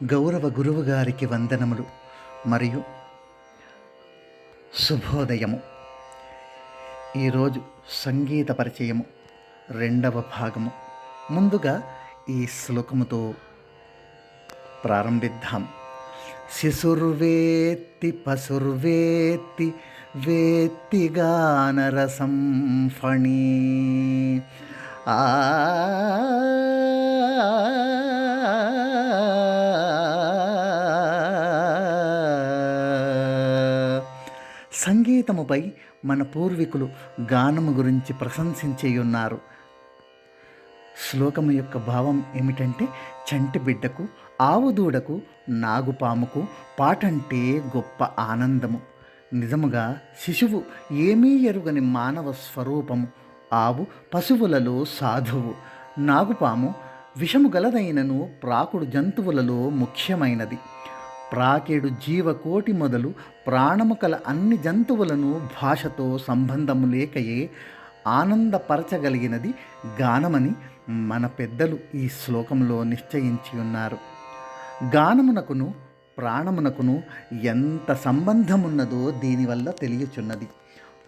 గౌరవ గురువు గారికి వందనములు మరియు శుభోదయము. ఈరోజు సంగీత పరిచయము రెండవ భాగము. ముందుగా ఈ శ్లోకముతో ప్రారంభిద్దాం. శిశుర్వేత్తి పశుర్వేత్తి వేత్తి గానరసం ఫణి. సంగీతముపై మన పూర్వీకులు గానము గురించి ప్రశంసించేయున్నారు. శ్లోకము యొక్క భావం ఏమిటంటే, చంటి బిడ్డకు, ఆవుదూడకు, నాగుపాముకు పాటంటే గొప్ప ఆనందము. నిజముగా శిశువు ఏమీ ఎరుగని మానవ స్వరూపము. ఆవు పశువులలో సాధువు. నాగుపాము విషము గలదైనను ప్రాకుడు జంతువులలో ముఖ్యమైనది. ప్రాకేడు జీవకోటి మొదలు ప్రాణము కల అన్ని జంతువులను భాషతో సంబంధము లేకయే ఆనందపరచగలిగినది గానమని మన పెద్దలు ఈ శ్లోకంలో నిశ్చయించి ఉన్నారు. గానమునకును ప్రాణమునకును ఎంత సంబంధమున్నదో దీనివల్ల తెలియచున్నది.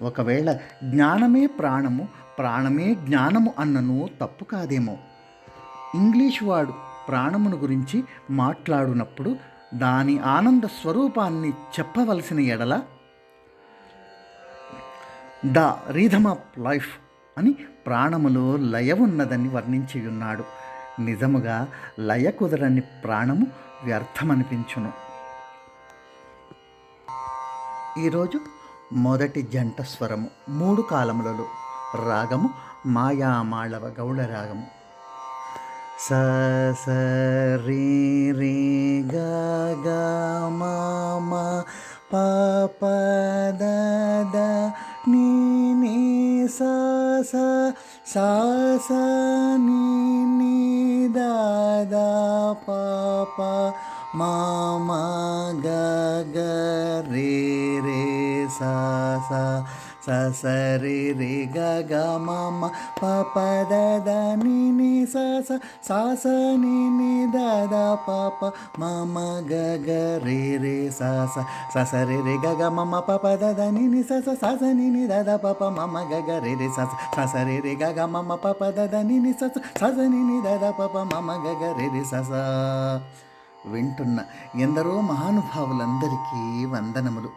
ఒకవేళ జ్ఞానమే ప్రాణము, ప్రాణమే జ్ఞానము అన్నను తప్పు కాదేమో. ఇంగ్లీష్ వాడు ప్రాణమును గురించి మాట్లాడునప్పుడు దాని ఆనంద స్వరూపాన్ని చెప్పవలసిన ఎడల ద రిథమ్ ఆఫ్ లైఫ్ అని ప్రాణములో లయ ఉన్నదని వర్ణించి ఉన్నాడు. నిజముగా లయ కుదరని ప్రాణము వ్యర్థమనిపించును. ఈరోజు మొదటి జంట స్వరము 3 కాలములలో. రాగము మాయామాళవ గౌళ రాగము. స స రి రి గ గ మ మ ప ప ద ద ని ని స స స స ని ని ద ద ప ప మ మ గ గ రే రే స స స స రి రి గ గ మ మ ప ప ద ద ని ని స స స స ని ని ద ద ప ప మ మ గ గ రి రి స స స స రి రి గ గ మ మ ప ప ద ద ని ని స స స స ని ని ద ద ప ప మ మ గ గ రి రి స స స స రి రి గ గ మ మ ప ప ద ద ని ని స స స స ని ని ద ద ప ప మ మ గ గ రి రి స స. వింటున్న ఎందరో మహానుభావులందరికీ వందనములు.